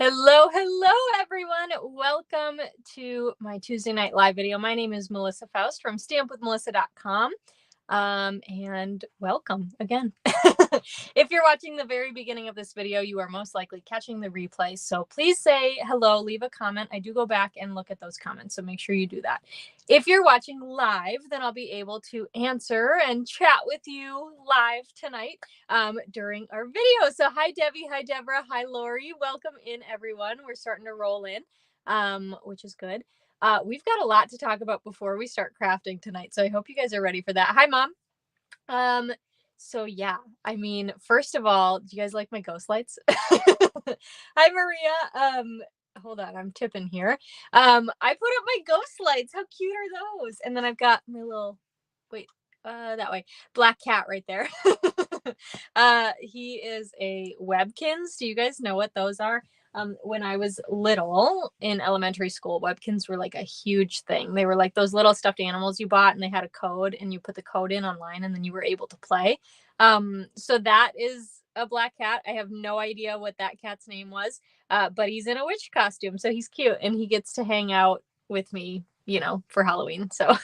Hello, everyone. Welcome to my Tuesday night live video. My name is Melissa Faust from stampwithmelissa.com. And welcome again. If you're watching the very beginning of this video, you are most likely catching the replay. So please say hello, leave a comment. I do go back and look at those comments, so make sure you do that. If you're watching live, then I'll be able to answer and chat with you live tonight during our video. So hi, Debbie. Hi, Deborah. Hi, Lori. Welcome in, everyone. We're starting to roll in, which is good. We've got a lot to talk about before we start crafting tonight, so I hope you guys are ready for that. Hi, Mom. So yeah, I mean, first of all, do you guys like my ghost lights? Hi, Maria. Hold on, I'm tipping here. I put up my ghost lights. How cute are those? And then I've got my little, that way, black cat right there. He is a Webkins. Do you guys know what those are? When I was little in elementary school, Webkins were like a huge thing. They were like those little stuffed animals you bought, and they had a code, and you put the code in online, and then you were able to play. So that is a black cat. I have no idea what that cat's name was, but he's in a witch costume, so he's cute, and he gets to hang out with me, you know, for Halloween. So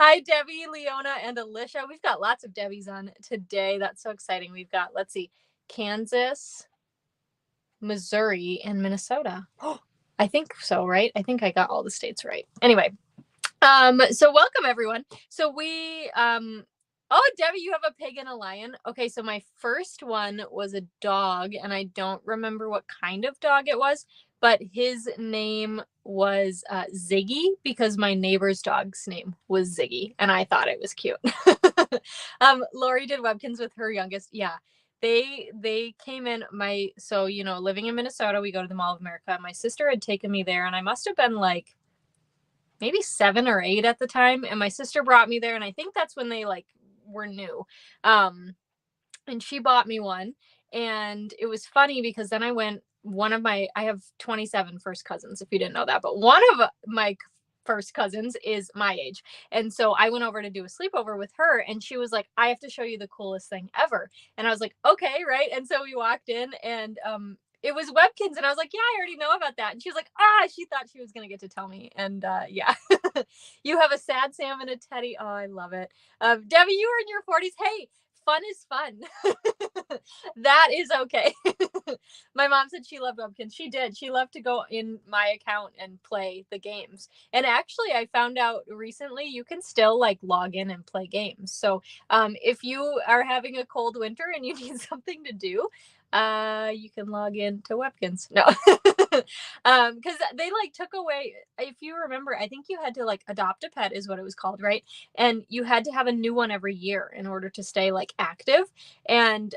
hi, Debbie, Leona, and Alicia. We've got lots of Debbies on today. That's so exciting. We've got, let's see, Kansas, Missouri, and Minnesota. Oh, I think so, right? I think I got all the states right. Anyway, so welcome, everyone. So we, oh, Debbie, you have a pig and a lion. Okay, so my first one was a dog, and I don't remember what kind of dog it was, but his name was Ziggy, because my neighbor's dog's name was Ziggy, and I thought it was cute. Lori did Webkins with her youngest. Yeah. They came in so, you know, living in Minnesota, we go to the Mall of America. My sister had taken me there, and I must have been like maybe 7 or 8 at the time. And my sister brought me there, and I think that's when they like were new. And she bought me one, and it was funny because then I have 27 first cousins, if you didn't know that, but one of my first cousins is my age. And so I went over to do a sleepover with her, and she was like, I have to show you the coolest thing ever. And I was like, okay, right. And so we walked in, and it was Webkins, and I was like, yeah, I already know about that. And she was like, she thought she was gonna get to tell me. And yeah. You have a sad Sam and a teddy. Oh, I love it. Debbie, you were in your 40s. Hey, fun is fun. That is okay. My mom said she loved Webkins. She did. She loved to go in my account and play the games. And actually, I found out recently you can still like log in and play games. So if you are having a cold winter and you need something to do, you can log in to Webkins. No. Because they like took away, if you remember, I think you had to like adopt a pet is what it was called, right? And you had to have a new one every year in order to stay like active. And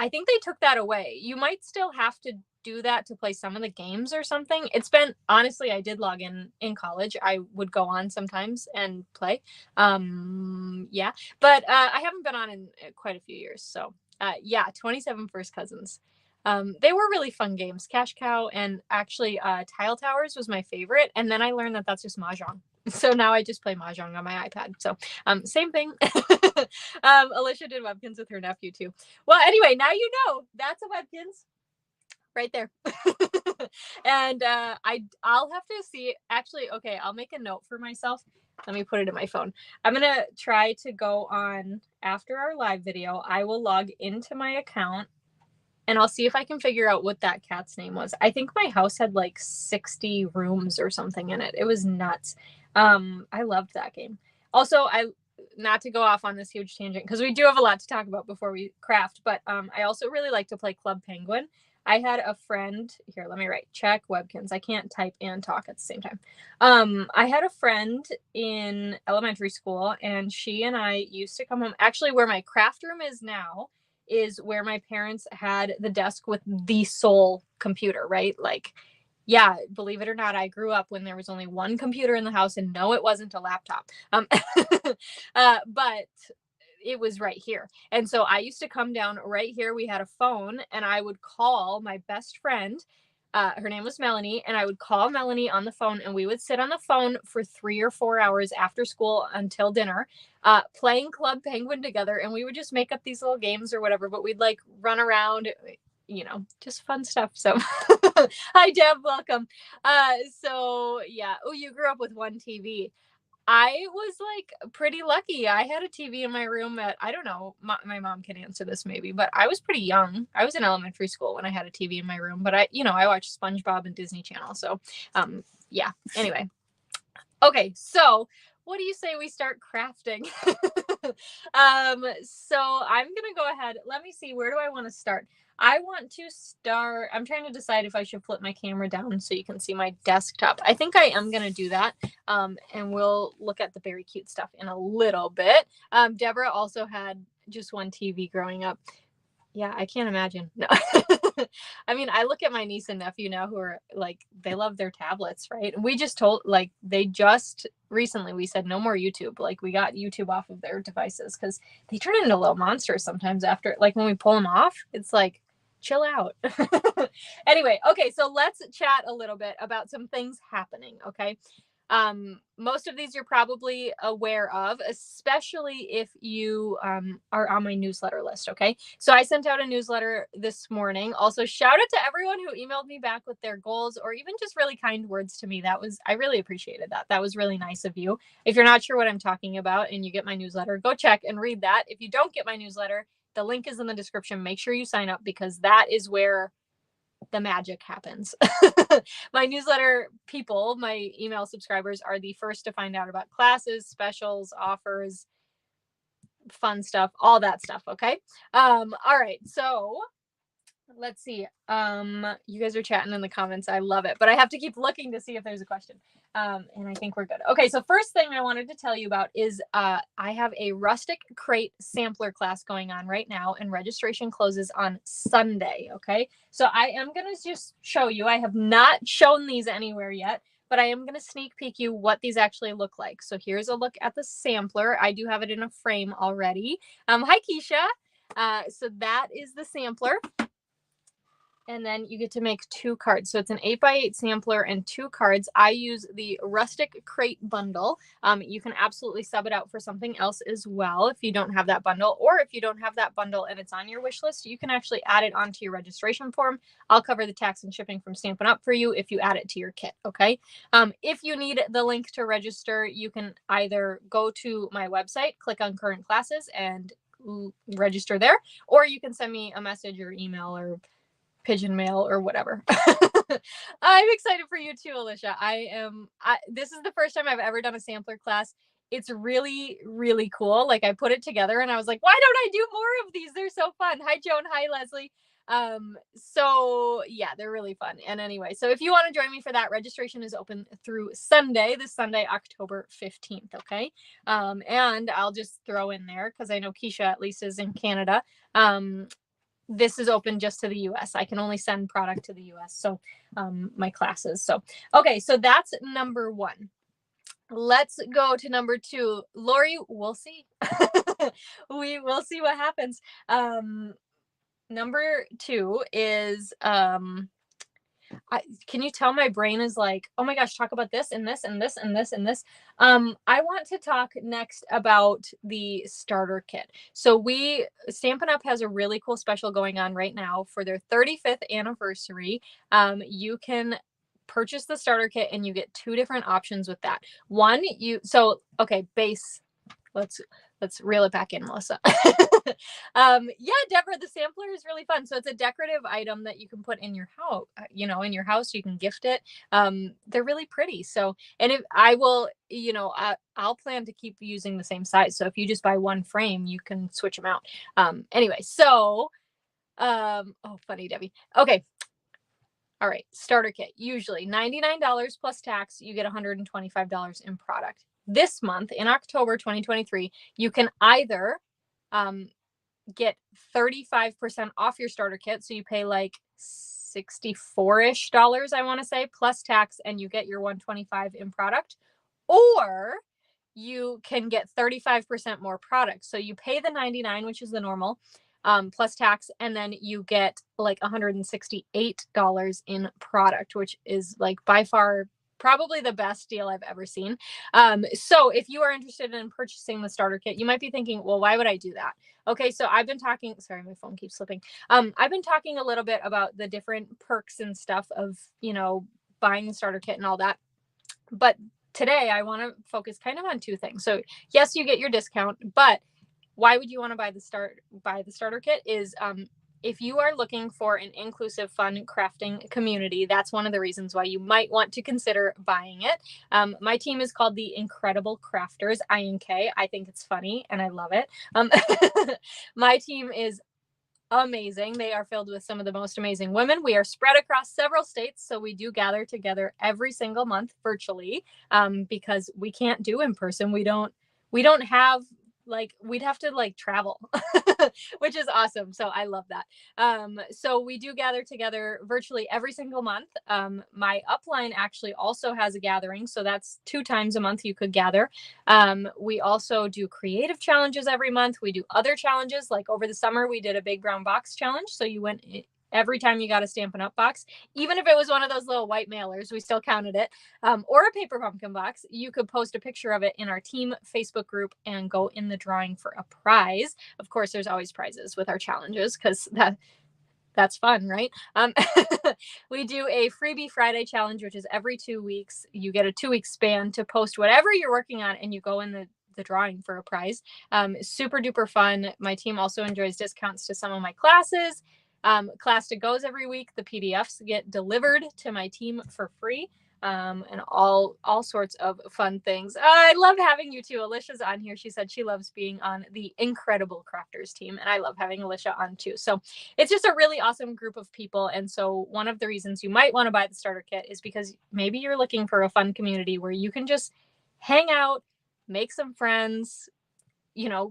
I think they took that away. You might still have to do that to play some of the games or something. It's been, honestly, I did log in college. I would go on sometimes and play. Yeah, but I haven't been on in quite a few years. So yeah, 27 first cousins. They were really fun games. Cash Cow and actually Tile Towers was my favorite. And then I learned that that's just Mahjong. So now I just play Mahjong on my iPad. So same thing. Alicia did Webkins with her nephew too. Well, anyway, now you know that's a Webkins right there. And I'll have to see. Actually, okay, I'll make a note for myself. Let me put it in my phone. I'm going to try to go on after our live video. I will log into my account, and I'll see if I can figure out what that cat's name was. I think my house had like 60 rooms or something in it. It was nuts. I loved that game. Also, not to go off on this huge tangent, because we do have a lot to talk about before we craft, but I also really like to play Club Penguin. I had a friend here. Let me write check Webkins. I can't type and talk at the same time. I had a friend in elementary school, and she and I used to come home. Actually, where my craft room is now is where my parents had the desk with the sole computer, right? Like, yeah, believe it or not, I grew up when there was only one computer in the house, and no, it wasn't a laptop. But it was right here. And so I used to come down right here. We had a phone, and I would call my best friend. Her name was Melanie, and I would call Melanie on the phone, and we would sit on the phone for 3 or 4 hours after school until dinner, playing Club Penguin together. And we would just make up these little games or whatever, but we'd like run around, you know, just fun stuff. So Hi, Deb. Welcome. So yeah. Oh, you grew up with one TV. I was like pretty lucky. I had a TV in my room at, I don't know, my mom can answer this maybe, but I was pretty young. I was in elementary school when I had a TV in my room, but I watched SpongeBob and Disney Channel. So, yeah, anyway. Okay. So what do you say we start crafting? So I'm going to go ahead. Let me see. Where do I want to start? I want to start. I'm trying to decide if I should flip my camera down so you can see my desktop. I think I am going to do that. And we'll look at the Beary Cute stuff in a little bit. Deborah also had just one TV growing up. Yeah, I can't imagine. No. I mean, I look at my niece and nephew now who are like, they love their tablets, right? And we just told, like, they just recently, we said no more YouTube. Like, we got YouTube off of their devices because they turn into little monsters sometimes after, like, when we pull them off, it's like, chill out. Anyway, okay, so let's chat a little bit about some things happening, okay? Most of these you're probably aware of, especially if you are on my newsletter list. Okay. So I sent out a newsletter this morning. Also, shout out to everyone who emailed me back with their goals or even just really kind words to me. I really appreciated that. That was really nice of you. If you're not sure what I'm talking about and you get my newsletter, go check and read that. If you don't get my newsletter, the link is in the description. Make sure you sign up because that is where the magic happens. My newsletter people, my email subscribers, are the first to find out about classes, specials, offers, fun stuff, all that stuff. Okay. All right. So let's see. You guys are chatting in the comments. I love it, but I have to keep looking to see if there's a question. And I think we're good. Okay, so first thing I wanted to tell you about is I have a Rustic crate sampler class going on right now, and registration closes on Sunday. Okay, so I am gonna just show you. I have not shown these anywhere yet, but I am gonna sneak peek you what these actually look like. So here's a look at the sampler. I do have it in a frame already. Hi Keisha. So that is the sampler. And then you get to make 2 cards. So it's an 8x8 sampler and 2 cards. I use the Rustic crate bundle. You can absolutely sub it out for something else as well if you don't have that bundle. Or if you don't have that bundle and it's on your wish list, you can actually add it onto your registration form. I'll cover the tax and shipping from Stampin' Up! For you if you add it to your kit, okay? If you need the link to register, you can either go to my website, click on current classes, and register there. Or you can send me a message or email or pigeon mail or whatever. I'm excited for you too, Alicia. This is the first time I've ever done a sampler class. It's really, really cool. Like I put it together and I was like, why don't I do more of these? They're so fun. Hi, Joan. Hi, Leslie. So yeah, they're really fun. And anyway, so if you want to join me for that, registration is open through Sunday, this Sunday, October 15th. Okay. And I'll just throw in there because I know Keisha at least is in Canada. This is open just to the US. I can only send product to the US. So my classes. So, okay. So that's number 1. Let's go to number 2. Lori, we'll see. We will see what happens. Number 2 is, can you tell my brain is like, oh my gosh, talk about this and this and this and this and this. I want to talk next about the starter kit. So Stampin' Up! Has a really cool special going on right now for their 35th anniversary. You can purchase the starter kit and you get 2 different options with that. One, base. Let's reel it back in, Melissa. Yeah, Deborah, the sampler is really fun. So it's a decorative item that you can put in your house, in your house, you can gift it. They're really pretty. So, and if I will, I'll plan to keep using the same size. So if you just buy 1 frame, you can switch them out. Anyway, so, funny, Debbie. Okay. All right. Starter kit, usually $99 plus tax, you get $125 in product. This month in October 2023, you can either get 35% off your starter kit. So you pay like $64-ish, I want to say, plus tax, and you get your $125 in product. Or you can get 35% more product. So you pay the $99, which is the normal, plus tax, and then you get like $168 in product, which is like by far probably the best deal I've ever seen. So if you are interested in purchasing the starter kit, you might be thinking, well, why would I do that? Okay, so I've been talking, sorry, my phone keeps slipping. I've been talking a little bit about the different perks and stuff of, buying the starter kit and all that. But today I want to focus kind of on two things. So yes, you get your discount, but why would you want to buy the starter kit is if you are looking for an inclusive, fun crafting community, that's one of the reasons why you might want to consider buying it. My team is called the Incredible Crafters, INK. I think it's funny and I love it. My team is amazing. They are filled with some of the most amazing women. We are spread across several states, so we do gather together every single month virtually because we can't do in person. We don't have we'd have to travel, which is awesome. So I love that. So we do gather together virtually every single month. My upline actually also has a gathering, so that's 2 times a month you could gather. We also do creative challenges every month. We do other challenges, like over the summer we did a big brown box challenge. So you went every time you got a Stampin' Up box, even if it was one of those little white mailers, we still counted it, or a paper pumpkin box, you could post a picture of it in our team Facebook group and go in the drawing for a prize. Of course, there's always prizes with our challenges because that's fun, right? We do a freebie Friday challenge, which is every 2 weeks. You get a 2-week span to post whatever you're working on and you go in the drawing for a prize. Super duper fun. My team also enjoys discounts to some of my classes. Class to goes every week. The PDFs get delivered to my team for free. And all sorts of fun things. I love having you too. Alicia's on here. She said she loves being on the Incredible Crafters team, and I love having Alicia on too. So it's just a really awesome group of people. And so one of the reasons you might want to buy the starter kit is because maybe you're looking for a fun community where you can just hang out, make some friends,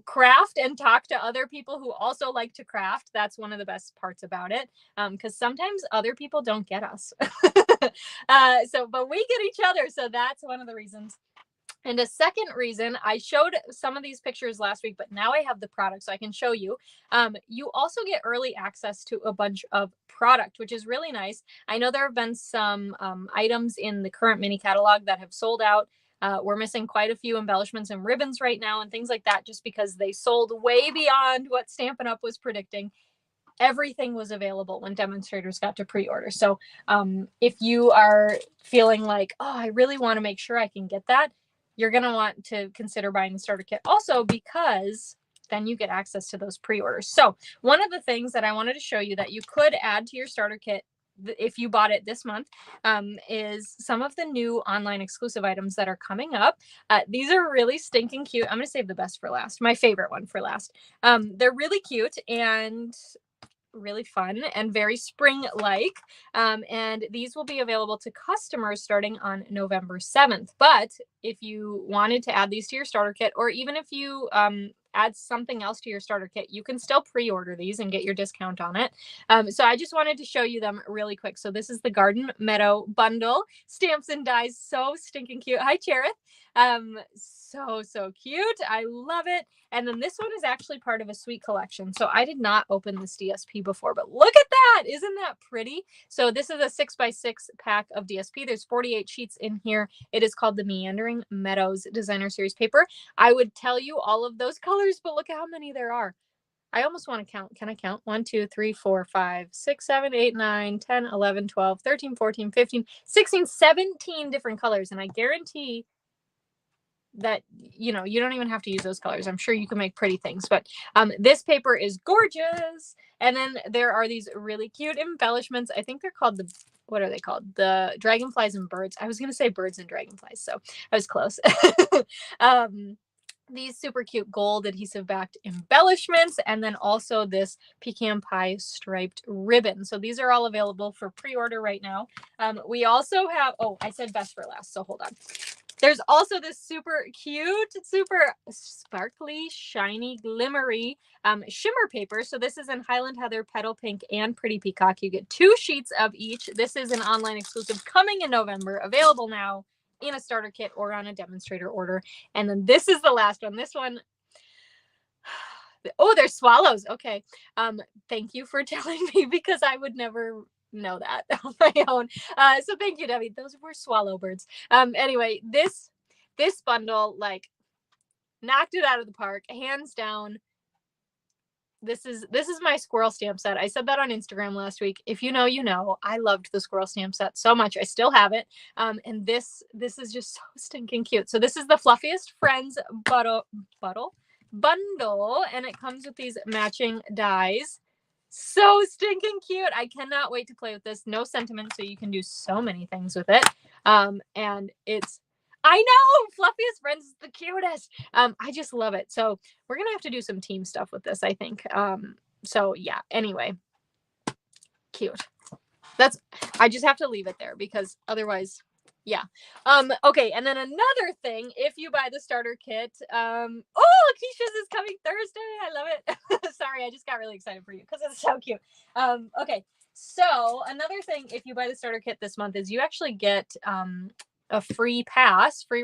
craft and talk to other people who also like to craft. That's one of the best parts about it. Because sometimes other people don't get us. But we get each other. So that's one of the reasons. And a second reason, I showed some of these pictures last week, but now I have the product so I can show you. You also get early access to a bunch of product, which is really nice. I know there have been some items in the current mini catalog that have sold out. We're missing quite a few embellishments and ribbons right now and things like that, just because they sold way beyond what Stampin' Up was predicting. Everything was available when demonstrators got to pre-order. So if you are feeling like, oh, I really want to make sure I can get that, you're going to want to consider buying the starter kit also, because then you get access to those pre-orders. So one of the things that I wanted to show you that you could add to your starter kit if you bought it this month, is some of the new online exclusive items that are coming up. These are really stinking cute. I'm going to save the best for last, my favorite one for last. They're really cute and really fun and very spring-like. And these will be available to customers starting on November 7th. But if you wanted to add these to your starter kit, or even if you add something else to your starter kit, you can still pre-order these and get your discount on it. So I just wanted to show you them really quick. So this is the Garden Meadow bundle, stamps and dies, so stinking cute. Hi, Cherith. So cute. I love it. And then this one is actually part of a suite collection. So I did not open this DSP before, but look at that. Isn't that pretty? So this is a 6x6 pack of DSP. There's 48 sheets in here. It is called the Meandering Meadows Designer Series paper. I would tell you all of those colors, but look at how many there are. I almost want to count. Can I count? 1, 2, 3, 4, 5, 6, 7, 8, 9, 10, 11, 12, 13, 14, 15, 16, 17 different colors. And I guarantee that you don't even have to use those colors. I'm sure you can make pretty things, but this paper is gorgeous. And then there are these really cute embellishments. I think they're called what are they called? The dragonflies and birds. I was going to say birds and dragonflies, so I was close. These super cute gold adhesive backed embellishments, and then also this pecan pie striped ribbon. So these are all available for pre-order right now. We also have, I said best for last, so hold on. There's also this super cute, super sparkly, shiny, glimmery shimmer paper. So this is in Highland Heather, Petal Pink, and Pretty Peacock. You get 2 sheets of each. This is an online exclusive coming in November, available now in a starter kit or on a demonstrator order. And then this is the last one. This one, there's swallows. Okay. Thank you for telling me, because I would never know that on my own. So thank you, Debbie. Those were swallow birds. Anyway, this bundle, like, knocked it out of the park, hands down. This is my squirrel stamp set. I said that on Instagram last week. If you know, you know. I loved the squirrel stamp set so much. I still have it. And this is just so stinking cute. So this is the Fluffiest Friends bundle, and it comes with these matching dies. So stinking cute. I cannot wait to play with this. No sentiment, so you can do so many things with it. And it's, I know, Fluffiest Friends is the cutest. I just love it. So we're gonna have to do some team stuff with this, I think. So yeah, anyway, cute. I just have to leave it there because otherwise, yeah. Okay, and then another thing, if you buy the starter kit, Keisha's is coming Thursday. I love it. Sorry, I just got really excited for you because it's so cute. Okay, so another thing, if you buy the starter kit this month, is you actually get a free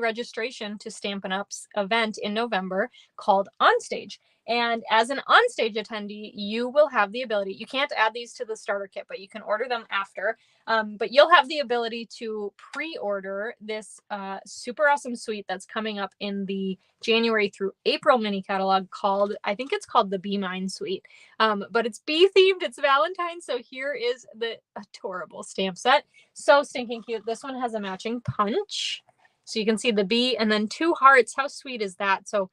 registration to Stampin' Up's event in November called Onstage. And as an Onstage attendee, you will have the ability, you can't add these to the starter kit, but you can order them after. But you'll have the ability to pre-order this super awesome suite that's coming up in the January through April mini catalog called, I think it's called the Be Mine suite. But it's bee themed, it's Valentine's. So here is the adorable stamp set. So stinking cute. This one has a matching punch. So you can see the bee and then 2 hearts. How sweet is that? So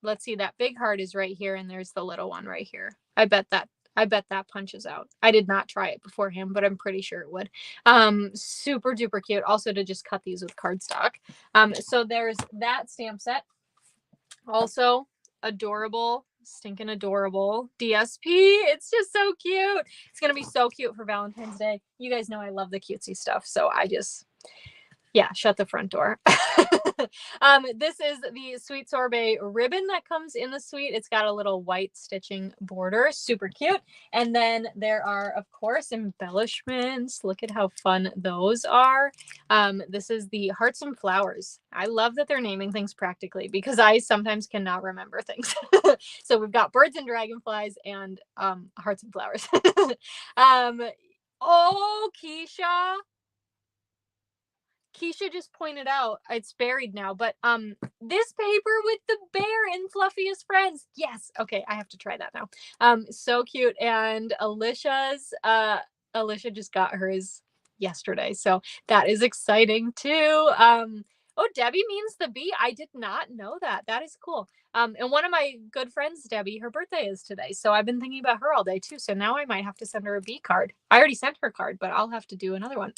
let's see, that big heart is right here and there's the little one right here. I bet that punches out. I did not try it beforehand, but I'm pretty sure it would. Super duper cute. Also to just cut these with cardstock. So there's that stamp set. Also adorable, stinking adorable DSP. It's just so cute. It's gonna be so cute for Valentine's Day. You guys know I love the cutesy stuff, so I just, yeah, shut the front door. This is the Sweet Sorbet ribbon that comes in the suite. It's got a little white stitching border, super cute. And then there are, of course, embellishments. Look at how fun those are. This is the Hearts and Flowers. I love that they're naming things practically because I sometimes cannot remember things. So we've got birds and dragonflies and hearts and flowers. Oh, Keisha just pointed out it's buried now, but this paper with the bear in Fluffiest Friends. Yes. Okay, I have to try that now. So cute. And Alicia just got hers yesterday, so that is exciting too. Oh, Debbie means the bee. I did not know that. That is cool. And one of my good friends, Debbie, her birthday is today, so I've been thinking about her all day too. So now I might have to send her a bee card. I already sent her a card, but I'll have to do another one.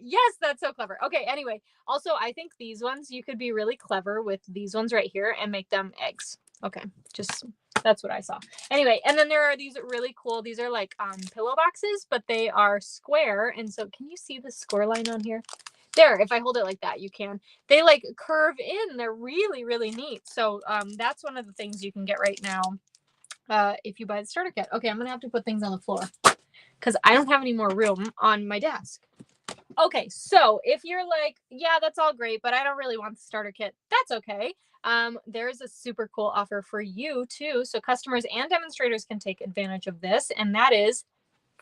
Yes, that's so clever. Okay, anyway, also I think these ones, you could be really clever with these ones right here and make them eggs. Okay, just that's what I saw. Anyway, and then there are these really cool, these are like pillow boxes, but they are square. And so can you see the score line on here? There, if I hold it like that, you can. They like curve in. They're really, really neat. So that's one of the things you can get right now if you buy the starter kit. Okay, I'm going to have to put things on the floor because I don't have any more room on my desk. Okay, so if you're like, yeah, that's all great, but I don't really want the starter kit, that's okay. There's a super cool offer for you too. So customers and demonstrators can take advantage of this, and that is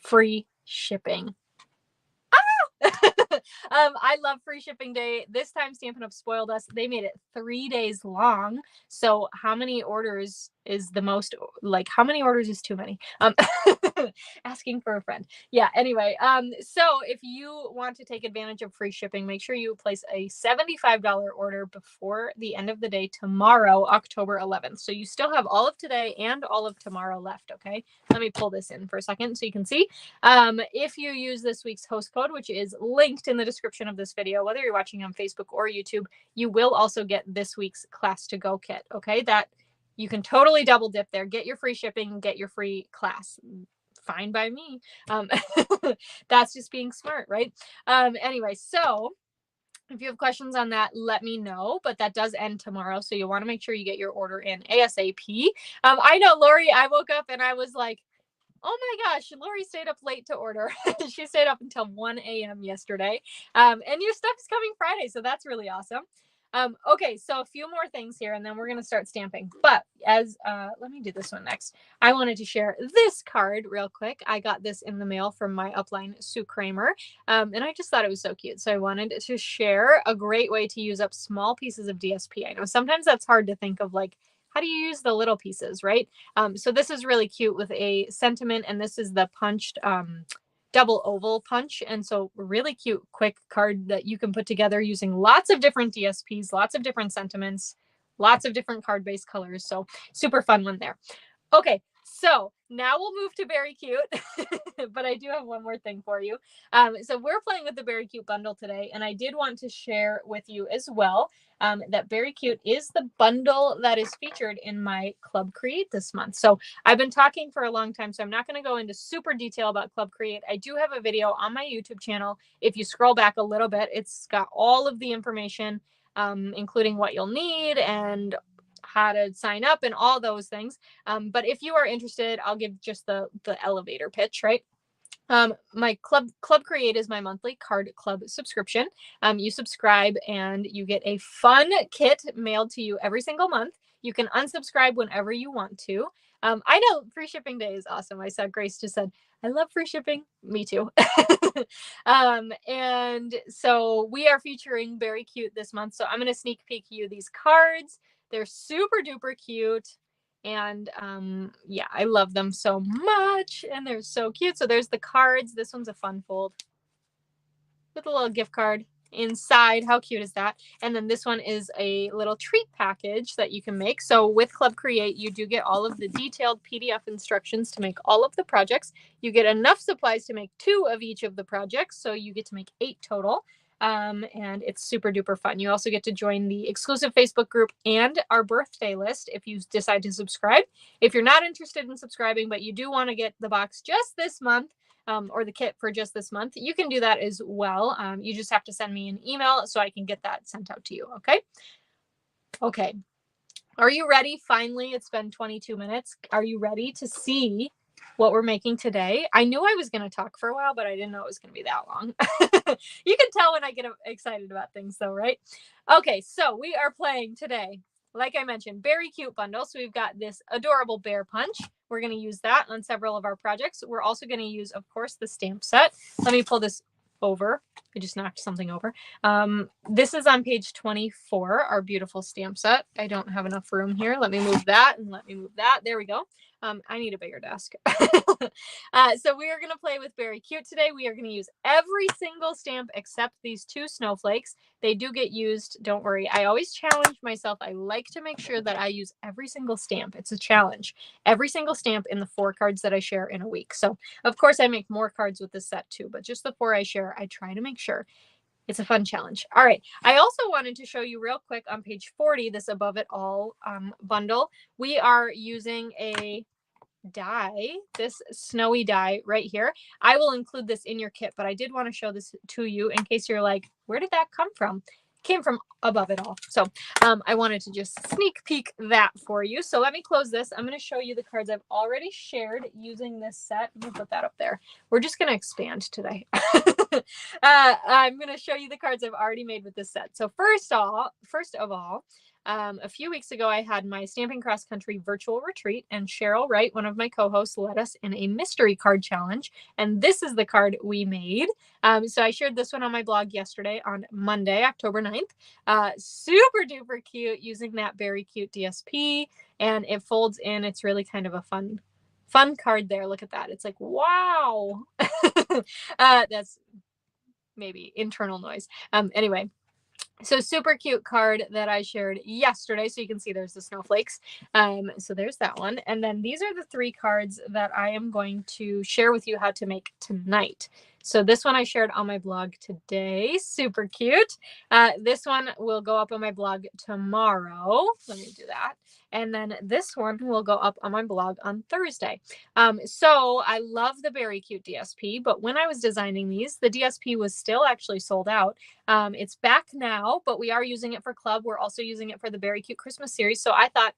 free shipping. I love free shipping day. This time Stampin' Up spoiled us. They made it 3 days long. So how many orders is the most, like how many orders is too many? Asking for a friend. Yeah, anyway, so if you want to take advantage of free shipping, make sure you place a $75 order before the end of the day tomorrow, October 11th. So you still have all of today and all of tomorrow left, okay? Let me pull this in for a second so you can see. If you use this week's host code, which is linked in the description of this video, whether you're watching on Facebook or YouTube, you will also get this week's class to go kit, okay? That you can totally double dip there. Get your free shipping, get your free class. Fine by me. That's just being smart, right? Anyway, so if you have questions on that, let me know, but that does end tomorrow. So you'll want to make sure you get your order in ASAP. I know, Lori, I woke up and I was like, oh my gosh, Lori stayed up late to order. She stayed up until 1 a.m. yesterday. And your stuff is coming Friday, so that's really awesome. Okay, so a few more things here and then we're going to start stamping. But let me do this one next. I wanted to share this card real quick. I got this in the mail from my upline, Sue Kramer. And I just thought it was so cute. So I wanted to share a great way to use up small pieces of DSP. I know sometimes that's hard to think of, like, how do you use the little pieces, right? So this is really cute with a sentiment, and this is the punched double oval punch. And so really cute, quick card that you can put together using lots of different DSPs, lots of different sentiments, lots of different card-based colors. So super fun one there. Okay, so now we'll move to Beary Cute, but I do have one more thing for you. So we're playing with the Beary Cute bundle today, and I did want to share with you as well that Beary Cute is the bundle that is featured in my Club Create this month. So I've been talking for a long time, so I'm not going to go into super detail about Club Create. I do have a video on my YouTube channel. If you scroll back a little bit, it's got all of the information, including what you'll need and how to sign up and all those things. But if you are interested, I'll give just the elevator pitch, right? My Club Create is my monthly card club subscription. You subscribe and you get a fun kit mailed to you every single month. You can unsubscribe whenever you want to. I know free shipping day is awesome. I saw Grace just said, I love free shipping. Me too. And so we are featuring Beary Cute this month. So I'm going to sneak peek you these cards. They're super duper cute. And yeah, I love them so much. And they're so cute. So there's the cards. This one's a fun fold with a little gift card inside. How cute is that? And then this one is a little treat package that you can make. So with Club Create, you do get all of the detailed PDF instructions to make all of the projects. You get enough supplies to make 2 of each of the projects. So you get to make 8 total. And it's super duper fun. You also get to join the exclusive Facebook group and our birthday list if you decide to subscribe. If you're not interested in subscribing, but you do want to get the box just this month, or the kit for just this month, you can do that as well. You just have to send me an email so I can get that sent out to you. Okay. Okay. Are you ready? Finally, it's been 22 minutes. Are you ready to see what we're making today? I knew I was going to talk for a while, but I didn't know it was going to be that long. You can tell when I get excited about things though, right? Okay, so we are playing today, like I mentioned, Beary Cute bundle. So we've got this adorable bear punch. We're going to use that on several of our projects. We're also going to use, of course, the stamp set. Let me pull this over. I just knocked something over. This is on page 24, our beautiful stamp set. I don't have enough room here. Let me move that and let me move that. There we go. I need a bigger desk. So we are going to play with Beary Cute today. We are going to use every single stamp except these 2 snowflakes. They do get used. Don't worry. I always challenge myself. I like to make sure that I use every single stamp. It's a challenge. Every single stamp in the 4 cards that I share in a week. So of course I make more cards with this set too, but just the 4 I share, I try to make sure. It's a fun challenge. All right. I also wanted to show you real quick on page 40, this Above It All bundle. We are using a die, this snowy die right here. I will include this in your kit, but I did want to show this to you in case you're like, where did that come from? It came from Above It All. So I wanted to just sneak peek that for you. So let me close this. I'm going to show you the cards I've already shared using this set. Let me put that up there. We're just going to expand today. I'm going to show you the cards I've already made with this set. So first of all, a few weeks ago, I had my Stamping Cross Country virtual retreat, and Cheryl Wright, one of my co-hosts, led us in a mystery card challenge. And this is the card we made. So I shared this one on my blog yesterday on Monday, October 9th. Super duper cute using that Beary Cute DSP, and it folds in. It's really kind of a fun card there. Look at that. It's like, wow. That's maybe internal noise. Anyway. So super cute card that I shared yesterday. So you can see there's the snowflakes. So there's that one. And then these are the 3 cards that I am going to share with you how to make tonight. So this one I shared on my blog today. Super cute. This one will go up on my blog tomorrow. Let me do that. And then this one will go up on my blog on Thursday. So I love the Beary Cute DSP, but when I was designing these, the DSP was still actually sold out. It's back now, but we are using it for club. We're also using it for the Beary Cute Christmas series. So I thought,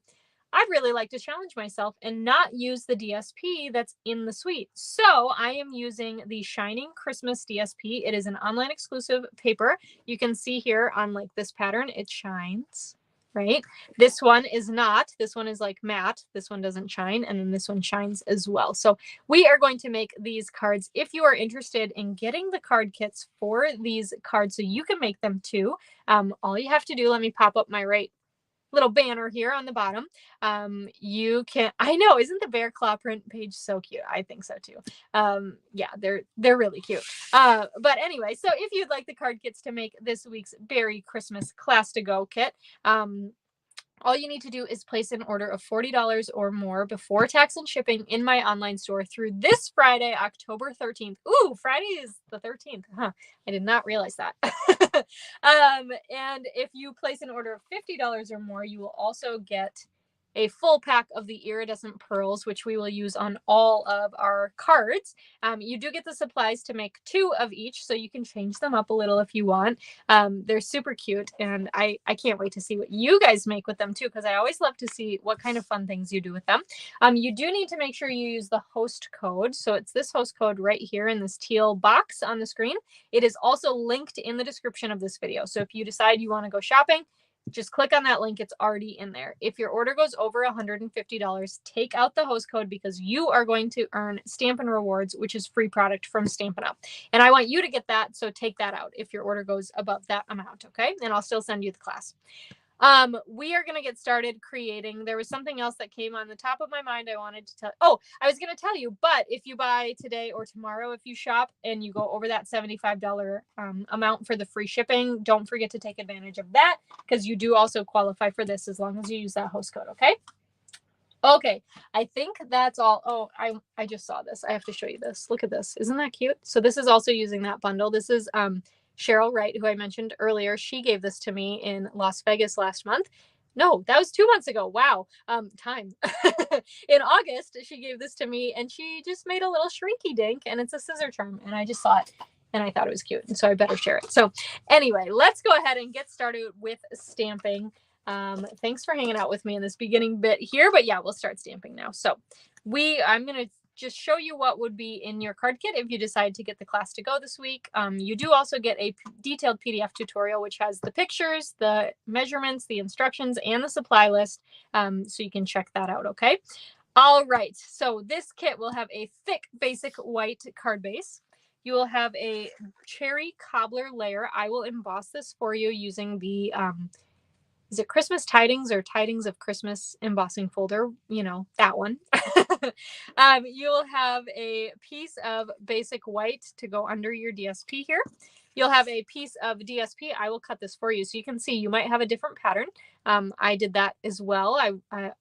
I'd really like to challenge myself and not use the DSP that's in the suite. So I am using the Shining Christmas DSP. It is an online exclusive paper. You can see here on like this pattern, it shines, right? This one is not. This one is like matte. This one doesn't shine. And then this one shines as well. So we are going to make these cards. If you are interested in getting the card kits for these cards so you can make them too, all you have to do, let me pop up my little banner here on the bottom. You can, I know, isn't the bear claw print page so cute? I think so too. Yeah, they're really cute. But anyway, so if you'd like the card kits to make this week's Beary Christmas Class to Go kit, all you need to do is place an order of $40 or more before tax and shipping in my online store through this Friday, October 13th. Ooh, Friday is the 13th. Huh. I did not realize that. And if you place an order of $50 or more, you will also get a full pack of the iridescent pearls, which we will use on all of our cards. You do get the supplies to make 2 of each, so you can change them up a little if you want. They're super cute, and I can't wait to see what you guys make with them too, because I always love to see what kind of fun things you do with them. You do need to make sure you use the host code. So it's this host code right here in this teal box on the screen. It is also linked in the description of this video. So if you decide you want to go shopping, just click on that link. It's already in there. If your order goes over $150, take out the host code because you are going to earn Stampin' Rewards, which is free product from Stampin' Up. And I want you to get that, so take that out if your order goes above that amount, okay? And I'll still send you the class. We are going to get started creating. There was something else that came on the top of my mind I wanted to tell. Oh, I was going to tell you, but if you buy today or tomorrow, if you shop and you go over that $75 amount for the free shipping, don't forget to take advantage of that because you do also qualify for this as long as you use that host code, okay? Okay, I think that's all. Oh, I just saw this. I have to show you this. Look at this. Isn't that cute? So this is also using that bundle. This is Cheryl Wright, who I mentioned earlier. She gave this to me in Las Vegas last month. No, that was 2 months ago. Wow. Time. In August, she gave this to me and she just made a little shrinky dink and it's a scissor charm. And I just saw it and I thought it was cute. And so I better share it. So anyway, let's go ahead and get started with stamping. Thanks for hanging out with me in this beginning bit here, but yeah, we'll start stamping now. So I'm going to just show you what would be in your card kit if you decide to get the class to go this week. You do also get a detailed PDF tutorial, which has the pictures, the measurements, the instructions, and the supply list. So you can check that out. Okay. All right. So this kit will have a thick basic white card base. You will have a cherry cobbler layer. I will emboss this for you using the, is it Christmas Tidings or Tidings of Christmas embossing folder? You know, that one. You'll have a piece of basic white to go under your DSP here. You'll have a piece of DSP. I will cut this for you so you can see you might have a different pattern. I did that as well.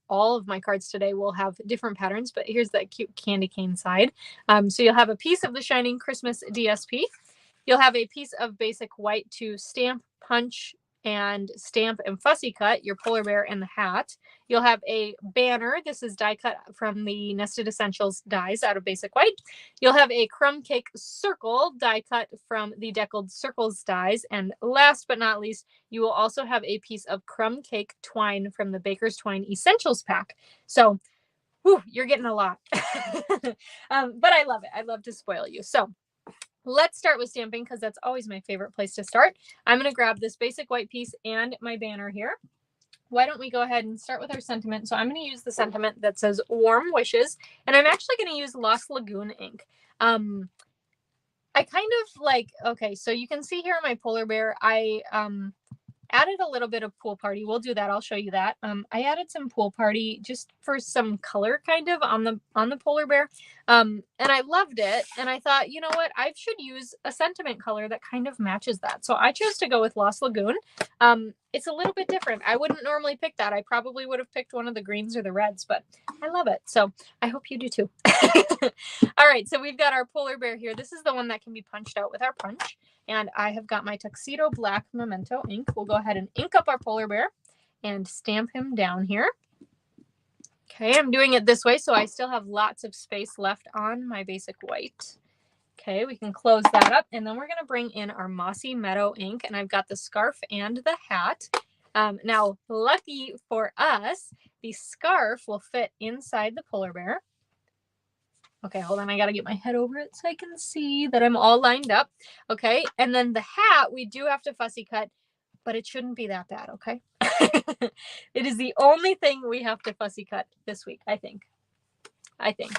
All of my cards today will have different patterns, but here's that cute candy cane side. So you'll have a piece of the Shining Christmas DSP. You'll have a piece of basic white to stamp, punch, and stamp and fussy cut your polar bear and the hat. You'll have a banner. This is die cut from the Nested Essentials dies out of basic white. You'll have a crumb cake circle die cut from the Deckled Circles dies. And last but not least, you will also have a piece of crumb cake twine from the Baker's Twine Essentials pack. So whew, you're getting a lot. But I love it. I love to spoil you. So let's start with stamping because that's always my favorite place to start. I'm going to grab this basic white piece and my banner here. Why don't we go ahead and start with our sentiment? So I'm going to use the sentiment that says Warm Wishes, and I'm actually going to use Lost Lagoon ink. I kind of like, okay, so you can see here on my polar bear, I added a little bit of Pool Party. We'll do that. I'll show you that. I added some Pool Party just for some color kind of on the polar bear. And I loved it. And I thought, you know what? I should use a sentiment color that kind of matches that. So I chose to go with Lost Lagoon. It's a little bit different. I wouldn't normally pick that. I probably would have picked one of the greens or the reds, but I love it. So I hope you do too. All right. So we've got our polar bear here. This is the one that can be punched out with our punch. And I have got my Tuxedo Black Memento ink. We'll go ahead and ink up our polar bear and stamp him down here. Okay, I'm doing it this way so I still have lots of space left on my basic white. Okay, we can close that up. And then we're going to bring in our Mossy Meadow ink. And I've got the scarf and the hat. Now, lucky for us, the scarf will fit inside the polar bear. Okay, hold on. I got to get my head over it so I can see that I'm all lined up. Okay, and then the hat, we do have to fussy cut, but it shouldn't be that bad, okay? It is the only thing we have to fussy cut this week, I think.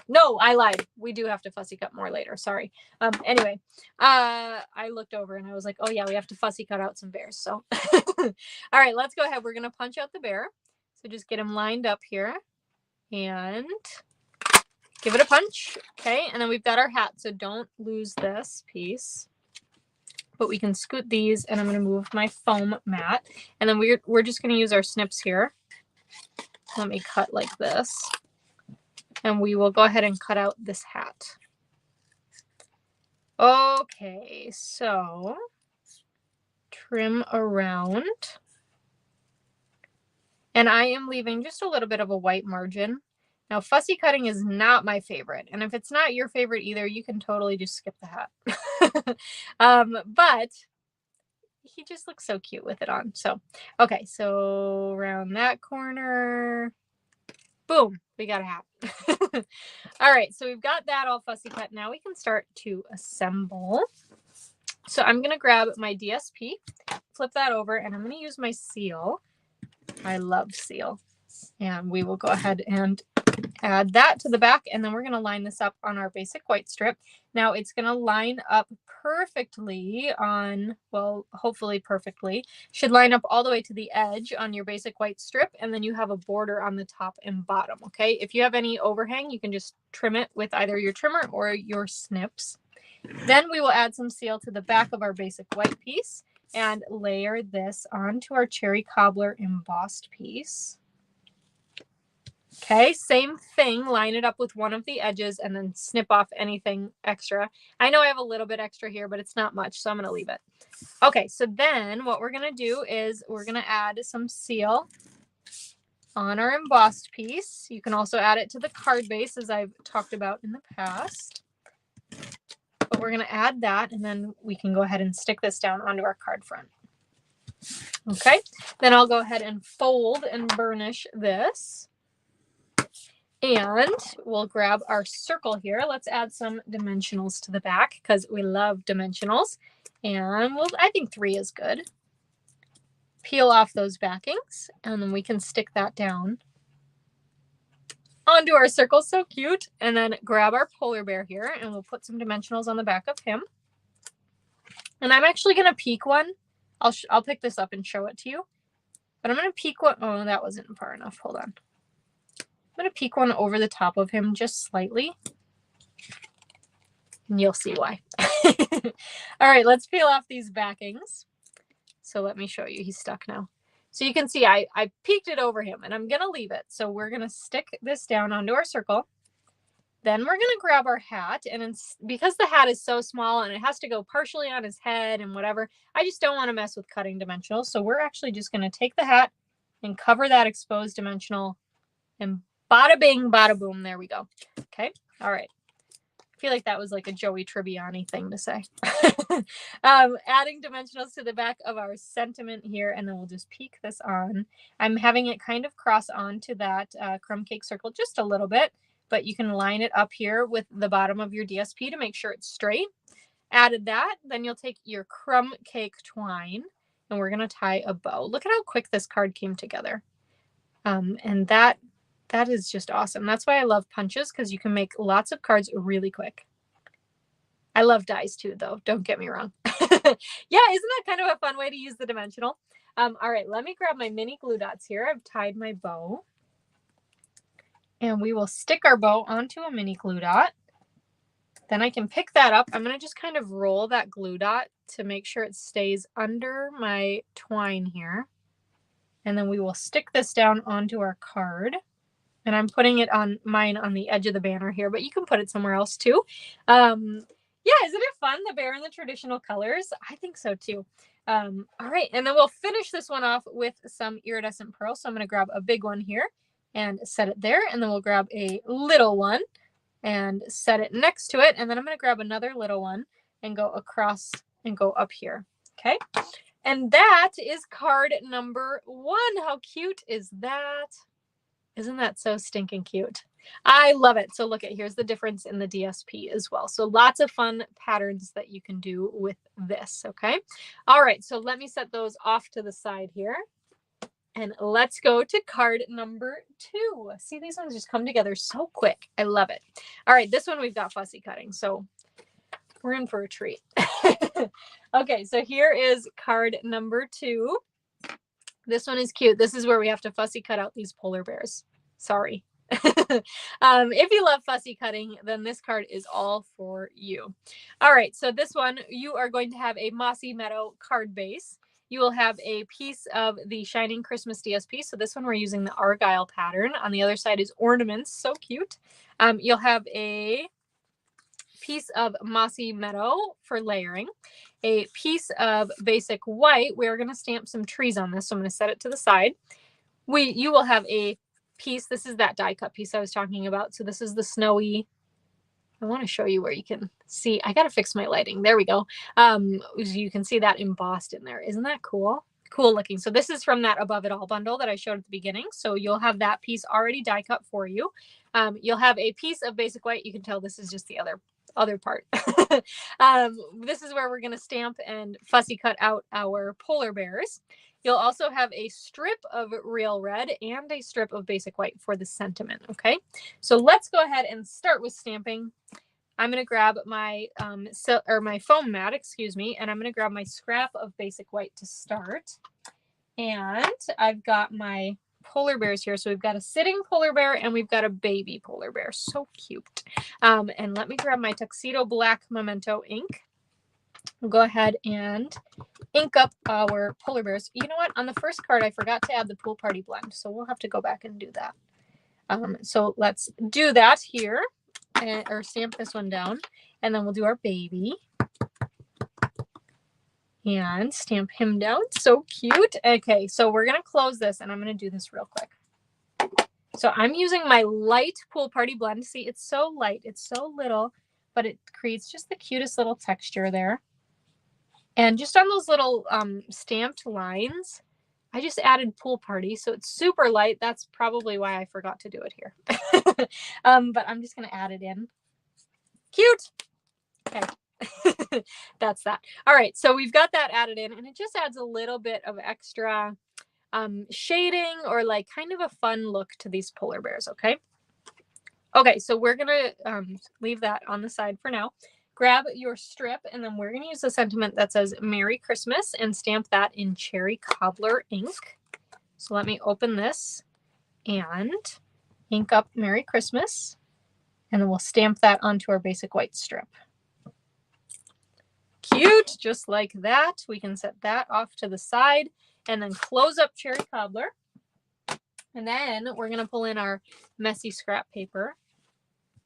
No, I lied. We do have to fussy cut more later. Sorry. Anyway, I looked over and I was like, oh yeah, we have to fussy cut out some bears. So, all right, let's go ahead. We're going to punch out the bear. So just get him lined up here and give it a punch. Okay. And then we've got our hat. So don't lose this piece, but we can scoot these, and I'm going to move my foam mat, and then we're just going to use our snips here. Let me cut like this. And we will go ahead and cut out this hat. Okay, so trim around. And I am leaving just a little bit of a white margin. Now, fussy cutting is not my favorite. And if it's not your favorite either, you can totally just skip the hat. But he just looks so cute with it on. So, okay, so around that corner. Boom, we got a hat. All right, so we've got that all fussy cut. Now we can start to assemble. So I'm going to grab my DSP, flip that over, and I'm going to use my seal. I love seal. And we will go ahead and add that to the back, and then we're going to line this up on our basic white strip. Now it's going to line up perfectly on, well, hopefully perfectly, should line up all the way to the edge on your basic white strip, and then you have a border on the top and bottom. Okay, if you have any overhang, you can just trim it with either your trimmer or your snips. Then we will add some seal to the back of our basic white piece and layer this onto our cherry cobbler embossed piece. Okay, same thing, line it up with one of the edges and then snip off anything extra. I know I have a little bit extra here, but it's not much, so I'm going to leave it. Okay, so then what we're going to do is we're going to add some seal on our embossed piece. You can also add it to the card base, as I've talked about in the past. But we're going to add that, and then we can go ahead and stick this down onto our card front. Okay, then I'll go ahead and fold and burnish this. And we'll grab our circle here. Let's add some dimensionals to the back because we love dimensionals. And I think 3 is good. Peel off those backings, and then we can stick that down onto our circle. So cute. And then grab our polar bear here, and we'll put some dimensionals on the back of him. And I'm actually going to peek one. I'll pick this up and show it to you. But I'm going to peek one. Oh, that wasn't far enough. Hold on. I'm going to peek one over the top of him just slightly, and you'll see why. All right, let's peel off these backings. So let me show you. He's stuck now. So you can see I peeked it over him, and I'm going to leave it. So we're going to stick this down onto our circle. Then we're going to grab our hat, and because the hat is so small and it has to go partially on his head and whatever, I just don't want to mess with cutting dimensionals. So we're actually just going to take the hat and cover that exposed dimensional, and bada bing, bada boom. There we go. Okay. All right. I feel like that was like a Joey Tribbiani thing to say. Adding dimensionals to the back of our sentiment here, and then we'll just peek this on. I'm having it kind of cross onto that crumb cake circle just a little bit, but you can line it up here with the bottom of your DSP to make sure it's straight. Added that, then you'll take your crumb cake twine, and we're going to tie a bow. Look at how quick this card came together. And that is just awesome. That's why I love punches, because you can make lots of cards really quick. I love dies too, though. Don't get me wrong. Yeah, isn't that kind of a fun way to use the dimensional? All right, let me grab my mini glue dots here. I've tied my bow. And we will stick our bow onto a mini glue dot. Then I can pick that up. I'm going to just kind of roll that glue dot to make sure it stays under my twine here. And then we will stick this down onto our card. And I'm putting it on mine on the edge of the banner here, but you can put it somewhere else too. Yeah, isn't it fun? The bear in the traditional colors. I think so too. All right, and then we'll finish this one off with some iridescent pearl. So I'm going to grab a big one here and set it there, and then we'll grab a little one and set it next to it, and then I'm going to grab another little one and go across and go up here. Okay, And that is card number 1. How cute is that? Isn't that so stinking cute? I love it. So look at, here's the difference in the DSP as well. So lots of fun patterns that you can do with this, okay? All right, so let me set those off to the side here. And let's go to card number 2. See, these ones just come together so quick. I love it. All right, this one we've got fussy cutting, so we're in for a treat. Okay, so here is card number 2. This one is cute. This is where we have to fussy cut out these polar bears. Sorry. If you love fussy cutting, then this card is all for you. All right, so this one, you are going to have a Mossy Meadow card base. You will have a piece of the Shining Christmas DSP. So this one we're using the Argyle pattern. On the other side is ornaments. So cute. You'll have a piece of Mossy Meadow for layering, a piece of basic white. We're going to stamp some trees on this, so I'm going to set it to the side. You will have a piece. This is that die cut piece I was talking about. So this is the snowy. I want to show you where you can see. I got to fix my lighting. There we go. You can see that embossed in there. Isn't that cool? Cool looking. So this is from that Above It All bundle that I showed at the beginning. So you'll have that piece already die cut for you. You'll have a piece of basic white. You can tell this is just the other part. This is where we're going to stamp and fussy cut out our polar bears. You'll also have a strip of real red and a strip of basic white for the sentiment. Okay, so let's go ahead and start with stamping. I'm going to grab my my foam mat, excuse me, and I'm going to grab my scrap of basic white to start. And I've got my polar bears here. So we've got a sitting polar bear and we've got a baby polar bear. So cute. And let me grab my Tuxedo Black Memento ink. We'll go ahead and ink up our polar bears. You know what? On the first card, I forgot to add the Pool Party blend. So we'll have to go back and do that. So let's do that here, or stamp this one down. And then we'll do our baby. And stamp him down. So cute. Okay, so we're going to close this and I'm going to do this real quick. So I'm using my light Pool Party blend. See, it's so light. It's so little, but it creates just the cutest little texture there. And just on those little stamped lines, I just added Pool Party. So it's super light. That's probably why I forgot to do it here. But I'm just going to add it in. Cute. Okay. That's that. All right, so we've got that added in and it just adds a little bit of extra shading or like kind of a fun look to these polar bears. Okay, so we're gonna leave that on the side for now. Grab your strip and then we're gonna use the sentiment that says Merry Christmas and stamp that in Cherry Cobbler ink. So let me open this and ink up Merry Christmas and then we'll stamp that onto our basic white strip. Cute, just like that. We can set that off to the side and then close up Cherry Cobbler. And then we're going to pull in our messy scrap paper.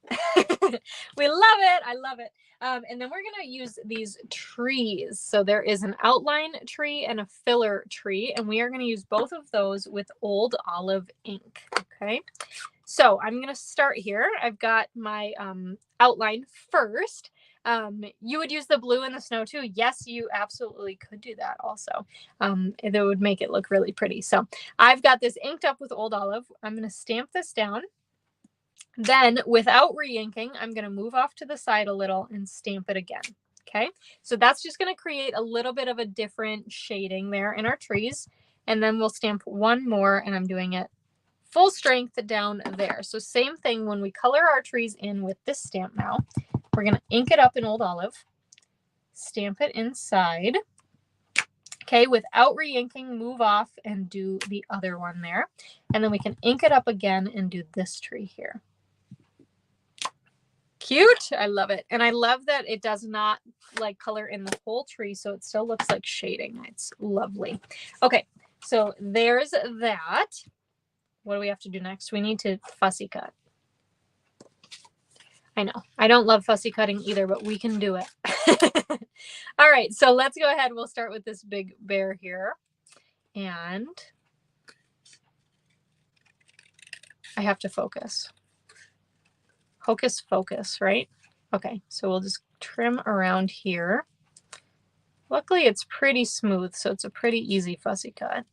We love it. I love it. And then we're going to use these trees. So there is an outline tree and a filler tree, and we are going to use both of those with Old Olive ink. Okay. So I'm going to start here. I've got my outline first. You would use the blue in the snow too. Yes, you absolutely could do that also. It would make it look really pretty. So I've got this inked up with Old Olive. I'm going to stamp this down. Then without re-inking, I'm going to move off to the side a little and stamp it again. Okay, so that's just going to create a little bit of a different shading there in our trees. And then we'll stamp one more, and I'm doing it full strength down there. So same thing when we color our trees in with this stamp now. We're going to ink it up in Old Olive, stamp it inside. Okay, without re-inking, move off and do the other one there. And then we can ink it up again and do this tree here. Cute. I love it. And I love that it does not like color in the whole tree, so it still looks like shading. It's lovely. Okay, so there's that. What do we have to do next? We need to fussy cut. I know. I don't love fussy cutting either, but we can do it. All right, so let's go ahead. We'll start with this big bear here. And I have to focus. Hocus focus, right? Okay, so we'll just trim around here. Luckily, it's pretty smooth, so it's a pretty easy fussy cut.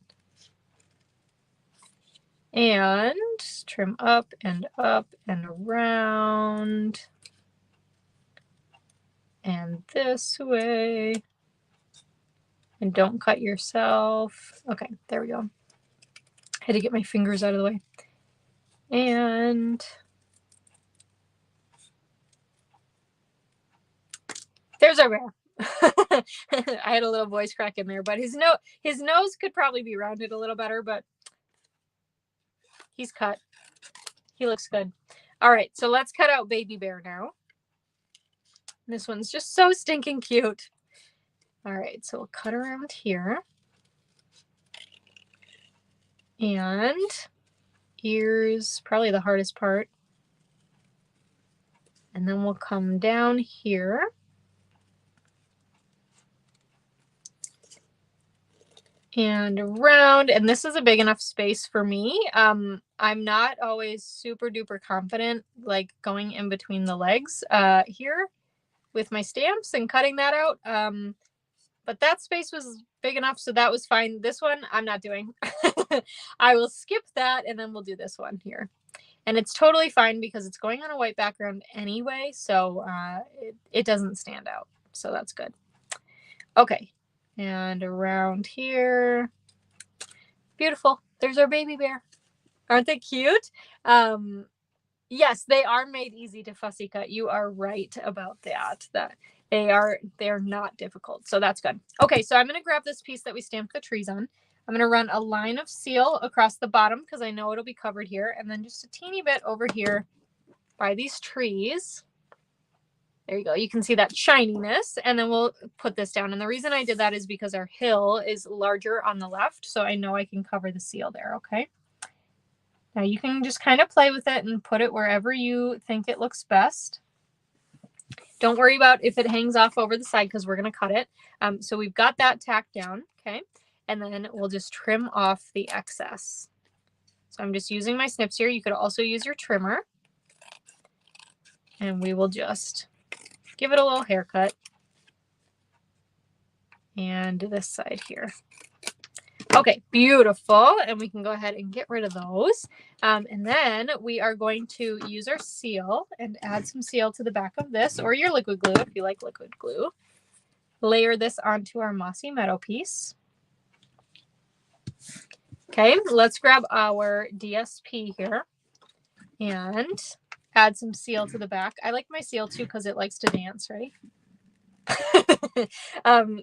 And trim up and around. And this way. And don't cut yourself. Okay, there we go. I had to get my fingers out of the way. And there's our bear. I had a little voice crack in there, but his nose could probably be rounded a little better, but he's cut. He looks good. All right, so let's cut out baby bear now. This one's just so stinking cute. All right, so we'll cut around here. And ears, probably the hardest part. And then we'll come down here. And around, and this is a big enough space for me. I'm not always super duper confident like going in between the legs here with my stamps and cutting that out. But that space was big enough, so that was fine. This one I'm not doing. I will skip that and then we'll do this one here. And it's totally fine because it's going on a white background anyway, so it doesn't stand out. So that's good. Okay. And around here. Beautiful. There's our baby bear. Aren't they cute? Yes, they are made easy to fussy cut. You are right about that. That they're not difficult. So that's good. Okay, so I'm going to grab this piece that we stamped the trees on. I'm going to run a line of seal across the bottom because I know it'll be covered here, and then just a teeny bit over here by these trees. There you go. You can see that shininess, and then we'll put this down. And the reason I did that is because our hill is larger on the left, so I know I can cover the seal there, okay? Now you can just kind of play with it and put it wherever you think it looks best. Don't worry about if it hangs off over the side because we're going to cut it. So we've got that tacked down, okay? And then we'll just trim off the excess. So I'm just using my snips here. You could also use your trimmer. And we will just give it a little haircut. And this side here. Okay, beautiful. And we can go ahead and get rid of those. And then we are going to use our seal and add some seal to the back of this, or your liquid glue if you like liquid glue. Layer this onto our mossy meadow piece. Okay, let's grab our DSP here and add some seal to the back. I like my seal too because it likes to dance, right?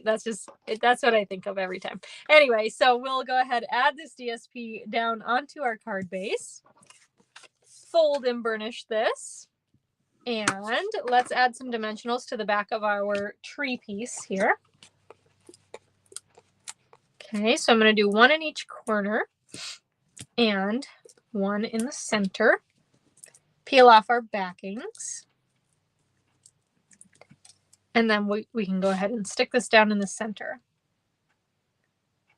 That's what I think of every time. Anyway, so we'll go ahead, add this DSP down onto our card base, fold and burnish this, and let's add some dimensionals to the back of our tree piece here. Okay, so I'm going to do one in each corner and one in the center. Peel off our backings. And then we can go ahead and stick this down in the center.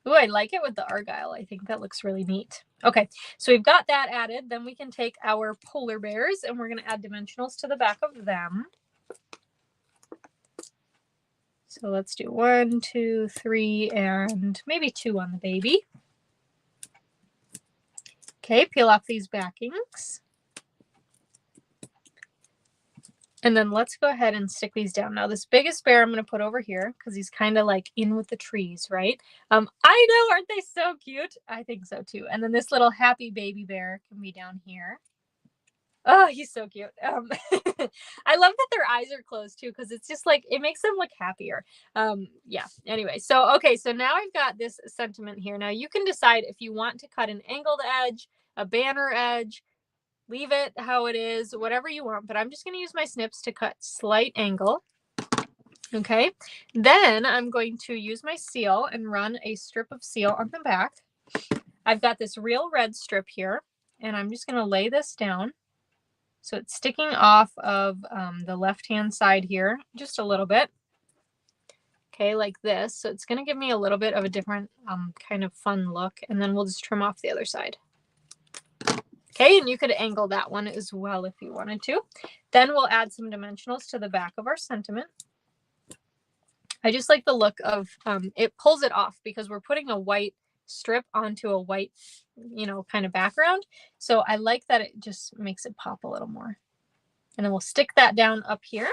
Ooh, I like it with the argyle. I think that looks really neat. Okay, so we've got that added. Then we can take our polar bears and we're going to add dimensionals to the back of them. So let's do 1, 2, 3, and maybe 2 on the baby. Okay, peel off these backings. And then let's go ahead and stick these down. Now this biggest bear I'm going to put over here because he's kind of like in with the trees, right? I know, aren't they so cute? I think so too. And then this little happy baby bear can be down here. Oh, he's so cute. I love that their eyes are closed too because it's just like, it makes them look happier. Yeah, anyway. So, okay, so now I've got this sentiment here. Now you can decide if you want to cut an angled edge, a banner edge, leave it how it is, whatever you want, but I'm just going to use my snips to cut slight angle. Okay, then I'm going to use my seal and run a strip of seal on the back. I've got this real red strip here, and I'm just going to lay this down. So it's sticking off of the left-hand side here, just a little bit. Okay, like this. So it's going to give me a little bit of a different kind of fun look, and then we'll just trim off the other side. Okay, and you could angle that one as well if you wanted to. Then we'll add some dimensionals to the back of our sentiment. I just like the look of, it pulls it off because we're putting a white strip onto a white, you know, kind of background. So I like that it just makes it pop a little more. And then we'll stick that down up here.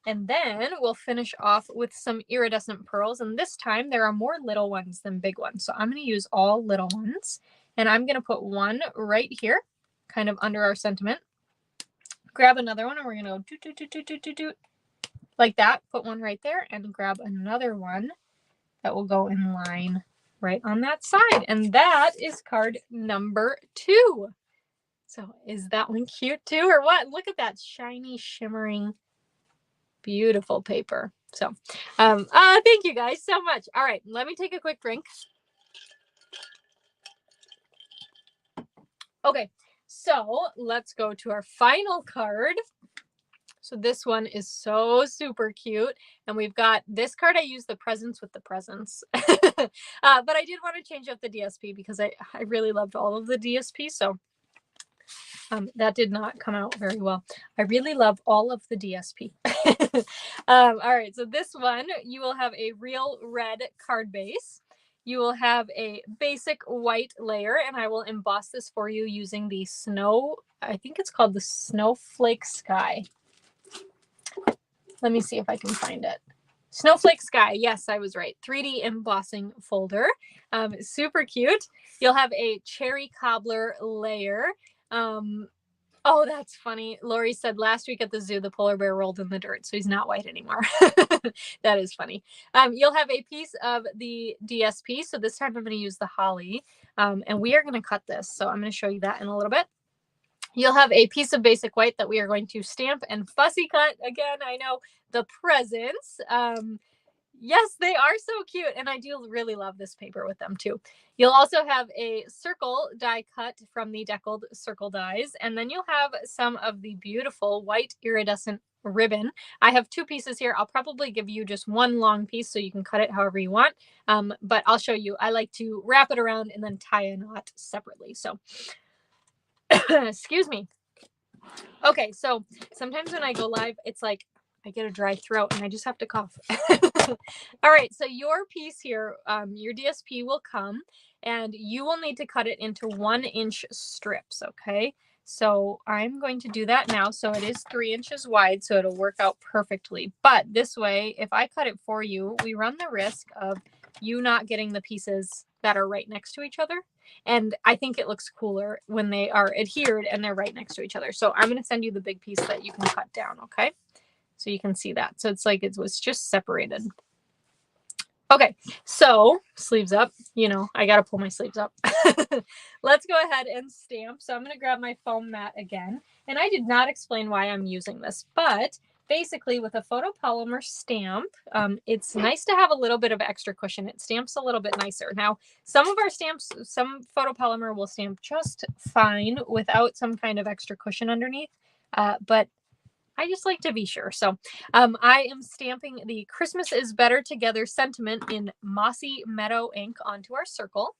And then we'll finish off with some iridescent pearls. And this time there are more little ones than big ones. So I'm going to use all little ones. And I'm going to put one right here, kind of under our sentiment. Grab another one and we're going to go doot, doot, doot, doot, doot, doot, doot, like that. Put one right there and grab another one that will go in line right on that side. And that is card number 2. So is that one cute too or what? Look at that shiny, shimmering, beautiful paper. So thank you guys so much. All right, let me take a quick drink. Okay, so let's go to our final card. So this one is so super cute. And we've got this card. I use the presents with the presents. But I did want to change up the DSP because I really loved all of the DSP. So that did not come out very well. I really love all of the DSP. All right. So this one, you will have a real red card base. You will have a basic white layer, and I will emboss this for you using the snow. I think it's called the Snowflake Sky. Let me see if I can find it. Snowflake Sky. Yes, I was right. 3D embossing folder. Super cute. You'll have a cherry cobbler layer. Oh, that's funny. Lori said last week at the zoo, the polar bear rolled in the dirt, so he's not white anymore. That is funny. You'll have a piece of the DSP. So this time I'm going to use the holly, and we are going to cut this. So I'm going to show you that in a little bit. You'll have a piece of basic white that we are going to stamp and fussy cut. Again, I know the presents. Yes, they are so cute. And I do really love this paper with them too. You'll also have a circle die cut from the deckled circle dies. And then you'll have some of the beautiful white iridescent ribbon. I have 2 pieces here. I'll probably give you just one long piece so you can cut it however you want. But I'll show you. I like to wrap it around and then tie a knot separately. So excuse me. Okay, so sometimes when I go live, it's like I get a dry throat and I just have to cough. All right, so your piece here, your DSP will come and you will need to cut it into 1-inch strips, okay? So I'm going to do that now. So it is 3 inches wide, so it'll work out perfectly. But this way, if I cut it for you, we run the risk of you not getting the pieces that are right next to each other. And I think it looks cooler when they are adhered and they're right next to each other. So I'm going to send you the big piece that you can cut down, okay? So you can see that. So it's like it was just separated. Okay, so sleeves up. You know, I got to pull my sleeves up. Let's go ahead and stamp. So I'm going to grab my foam mat again. And I did not explain why I'm using this, but basically with a photopolymer stamp, it's nice to have a little bit of extra cushion. It stamps a little bit nicer. Now, some of our stamps, some photopolymer will stamp just fine without some kind of extra cushion underneath, but I just like to be sure. So I am stamping the Christmas is Better Together sentiment in Mossy Meadow ink onto our circle.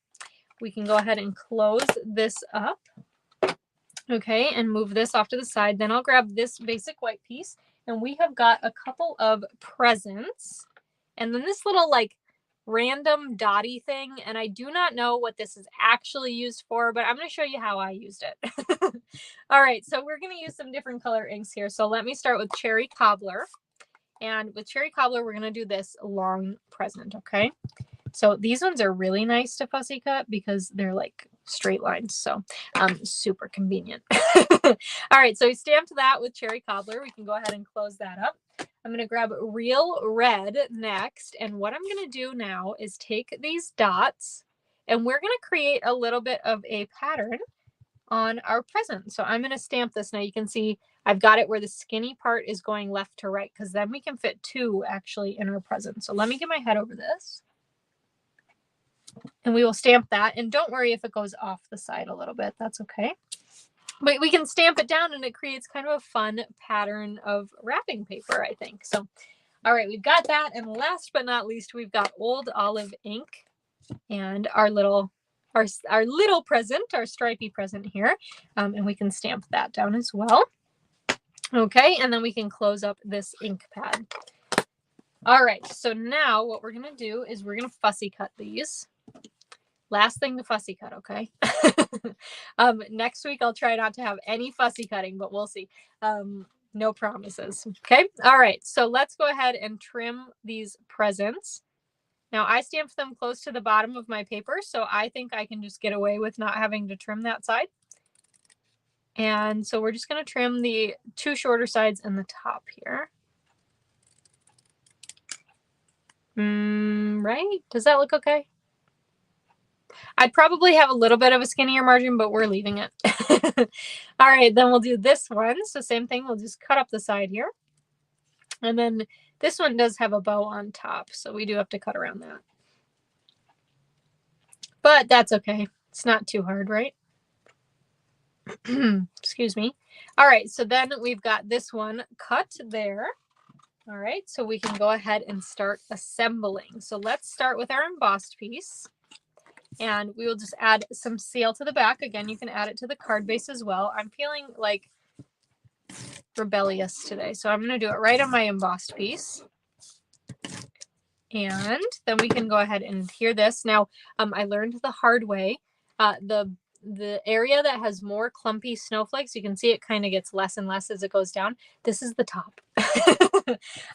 We can go ahead and close this up. Okay, and move this off to the side. Then I'll grab this basic white piece. And we have got a couple of presents. And then this little like random dotty thing. And I do not know what this is actually used for, but I'm going to show you how I used it. All right, so we're going to use some different color inks here. So let me start with Cherry Cobbler. And with Cherry Cobbler, we're going to do this long present, okay? So these ones are really nice to fussy cut because they're like straight lines. So super convenient. All right, so we stamped that with Cherry Cobbler. We can go ahead and close that up. I'm going to grab Real Red next. And what I'm going to do now is take these dots and we're going to create a little bit of a pattern on our present. So I'm going to stamp this. Now you can see I've got it where the skinny part is going left to right because then we can fit 2 actually in our present. So let me get my head over this. And we will stamp that. And don't worry if it goes off the side a little bit. That's okay. But we can stamp it down and it creates kind of a fun pattern of wrapping paper, I think. So, all right, we've got that. And last but not least, we've got Old Olive ink and our little present, our stripy present here. And we can stamp that down as well. Okay, and then we can close up this ink pad. All right, so now what we're gonna do is we're gonna fussy cut these. Last thing to fussy cut, okay? Next week I'll try not to have any fussy cutting, but we'll see. No promises. Okay. All right. So let's go ahead and trim these presents. Now I stamped them close to the bottom of my paper, so I think I can just get away with not having to trim that side. And so we're just going to trim the two shorter sides and the top here. Right? Does that look okay? I'd probably have a little bit of a skinnier margin, but we're leaving it. All right, then we'll do this one. So same thing, we'll just cut up the side here. And then this one does have a bow on top, so we do have to cut around that. But that's okay. It's not too hard, right? Excuse me. All right, so then we've got this one cut there. All right, so we can go ahead and start assembling. So let's start with our embossed piece. And we will just add some seal to the back. Again, you can add it to the card base as well. I'm feeling like rebellious today, so I'm going to do it right on my embossed piece. And then we can go ahead and adhere this. Now, I learned the hard way. The area that has more clumpy snowflakes, you can see it kind of gets less and less as it goes down. This is the top.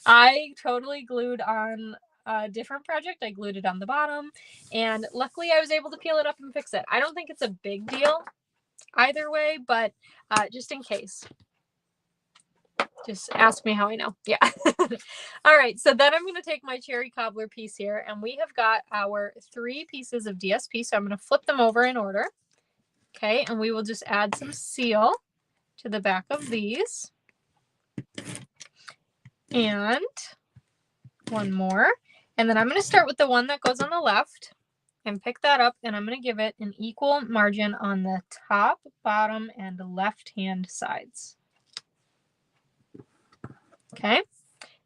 I totally glued on a different project. I glued it on the bottom, and luckily I was able to peel it up and fix it. I don't think it's a big deal either way, but just in case. Just ask me how I know. Yeah. All right. So then I'm going to take my cherry cobbler piece here, and we have got our 3 pieces of DSP. So I'm going to flip them over in order. Okay. And we will just add some seal to the back of these. And one more. And then I'm going to start with the one that goes on the left and pick that up. And I'm going to give it an equal margin on the top, bottom, and left-hand sides. Okay,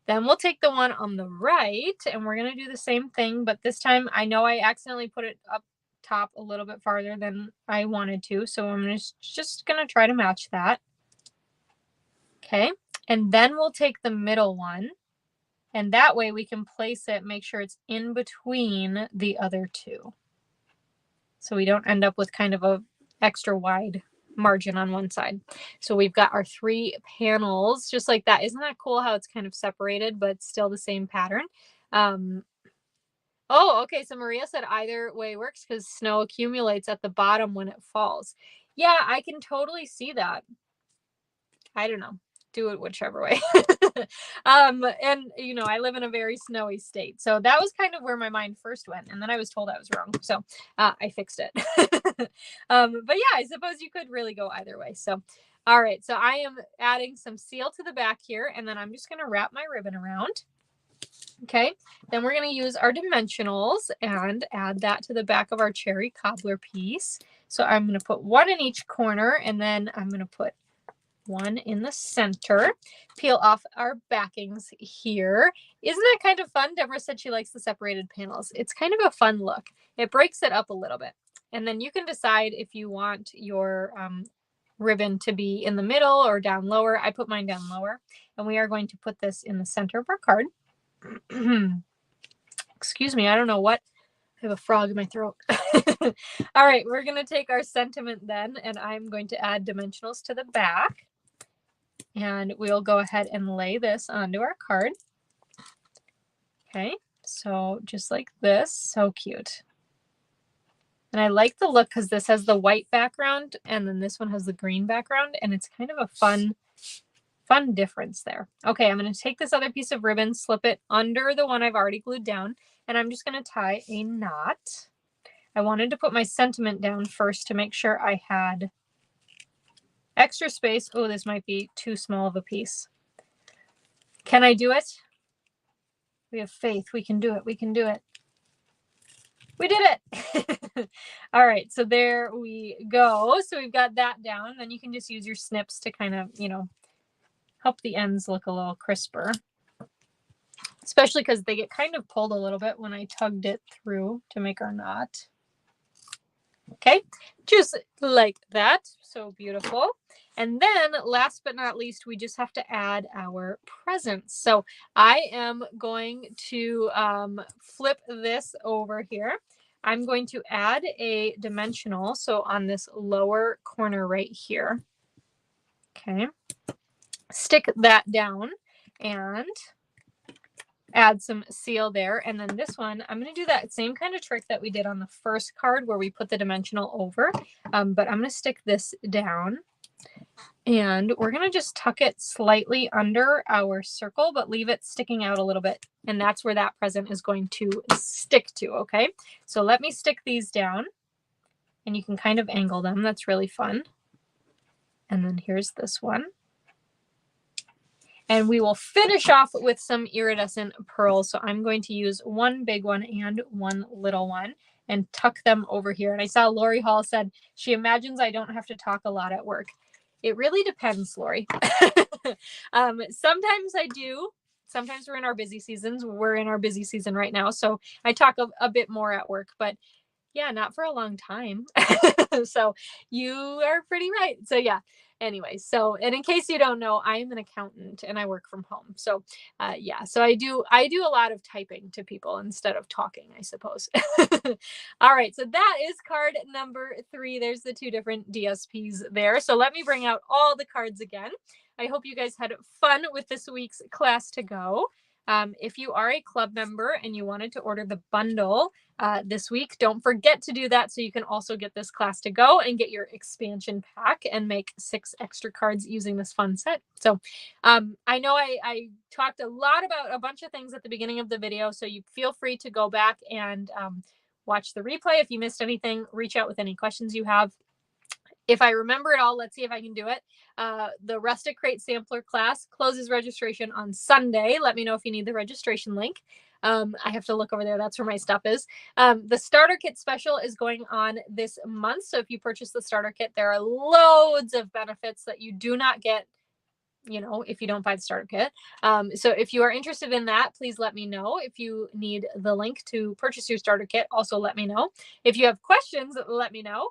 then we'll take the one on the right and we're going to do the same thing, but this time I know I accidentally put it up top a little bit farther than I wanted to, so I'm just going to try to match that. Okay, and then we'll take the middle one, and that way we can place it, make sure it's in between the other two, so we don't end up with kind of a extra wide margin on one side. So we've got our 3 panels just like that. Isn't that cool how it's kind of separated but still the same pattern? Oh, okay, so Maria said either way works because snow accumulates at the bottom when it falls. Yeah, I can totally see that. I don't know, do it whichever way. And you know, I live in a very snowy state, so that was kind of where my mind first went, and then I was told I was wrong, so I fixed it. But yeah, I suppose you could really go either way. So all right, so I am adding some seal to the back here, and then I'm just going to wrap my ribbon around. Okay, then we're going to use our dimensionals and add that to the back of our cherry cobbler piece. So I'm going to put 1 in each corner, and then I'm going to put 1 in the center. Peel off our backings here. Isn't that kind of fun? Deborah said she likes the separated panels. It's kind of a fun look. It breaks it up a little bit. And then you can decide if you want your ribbon to be in the middle or down lower. I put mine down lower. And we are going to put this in the center of our card. Excuse me, I don't know what. I have a frog in my throat. All right, we're going to take our sentiment then, and I'm going to add dimensionals to the back. And we'll go ahead and lay this onto our card. Okay, so just like this. So cute. And I like the look because this has the white background, and then this one has the green background, and it's kind of a fun difference there. Okay, I'm going to take this other piece of ribbon, slip it under the one I've already glued down, and I'm just going to tie a knot. I wanted to put my sentiment down first to make sure I had extra space. Oh, this might be too small of a piece. Can I do it? We have faith. We can do it. We can do it. We did it. All right, so there we go. So we've got that down. Then you can just use your snips to kind of, you know, help the ends look a little crisper, especially because they get kind of pulled a little bit when I tugged it through to make our knot. Okay, just like that. So beautiful. And then last but not least, we just have to add our presents. So I am going to flip this over here. I'm going to add a dimensional. So on this lower corner right here. Okay, stick that down and add some seal there. And then this one, I'm going to do that same kind of trick that we did on the first card where we put the dimensional over. But I'm going to stick this down. And we're going to just tuck it slightly under our circle, but leave it sticking out a little bit. And that's where that present is going to stick to, okay? So let me stick these down. And you can kind of angle them. That's really fun. And then here's this one. And we will finish off with some iridescent pearls. So I'm going to use one big one and one little one and tuck them over here. And I saw Lori Hall said she imagines I don't have to talk a lot at work. It really depends, Lori. Sometimes I do. Sometimes we're in our busy seasons. We're in our busy season right now. So I talk a bit more at work, but yeah, not for a long time. So you are pretty right. So yeah, anyway, so, and in case you don't know, I am an accountant and I work from home. So yeah, so I do a lot of typing to people instead of talking, I suppose. All right, so that is card number 3. There's the 2 different DSPs there. So let me bring out all the cards again. I hope you guys had fun with this week's class to go. If you are a club member and you wanted to order the bundle this week, don't forget to do that so you can also get this class to go and get your expansion pack and make 6 extra cards using this fun set. So I know I talked a lot about a bunch of things at the beginning of the video, so you feel free to go back and watch the replay. If you missed anything, reach out with any questions you have. If I remember it all, let's see if I can do it. The Rustic Crate Sampler class closes registration on Sunday. Let me know if you need the registration link. I have to look over there. That's where my stuff is. The starter kit special is going on this month. So if you purchase the starter kit, there are loads of benefits that you do not get, you know, if you don't buy the starter kit. So if you are interested in that, please let me know. If you need the link to purchase your starter kit, also let me know. If you have questions, let me know.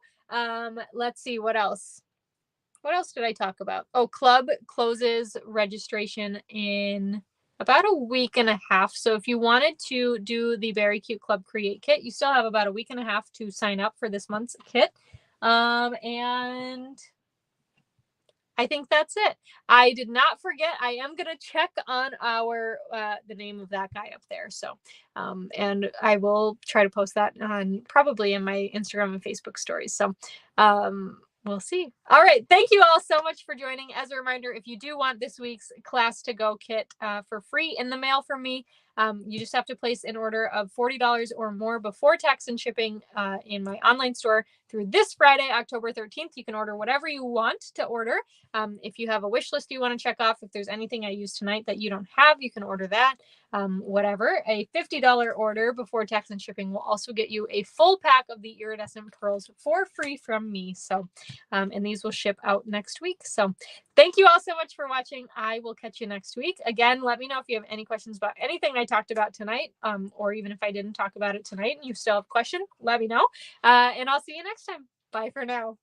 Let's see, what else? What else did I talk about? Oh, club closes registration in about a week and a half. So if you wanted to do the Beary Cute Club Create Kit, you still have about a week and a half to sign up for this month's kit. And I think that's it. I did not forget. I am going to check on our, the name of that guy up there. So, and I will try to post that on probably in my Instagram and Facebook stories. So, we'll see. All right. Thank you all so much for joining. As a reminder, if you do want this week's class to go kit for free in the mail from me, you just have to place an order of $40 or more before tax and shipping in my online store through this Friday, October 13th. You can order whatever you want to order. If you have a wish list you want to check off, if there's anything I used tonight that you don't have, you can order that. Whatever. A $50 order before tax and shipping will also get you a full pack of the iridescent pearls for free from me. So, and these will ship out next week. So thank you all so much for watching. I will catch you next week. Again, let me know if you have any questions about anything I talked about tonight, or even if I didn't talk about it tonight and you still have a question, let me know. And I'll see you next time. Bye for now.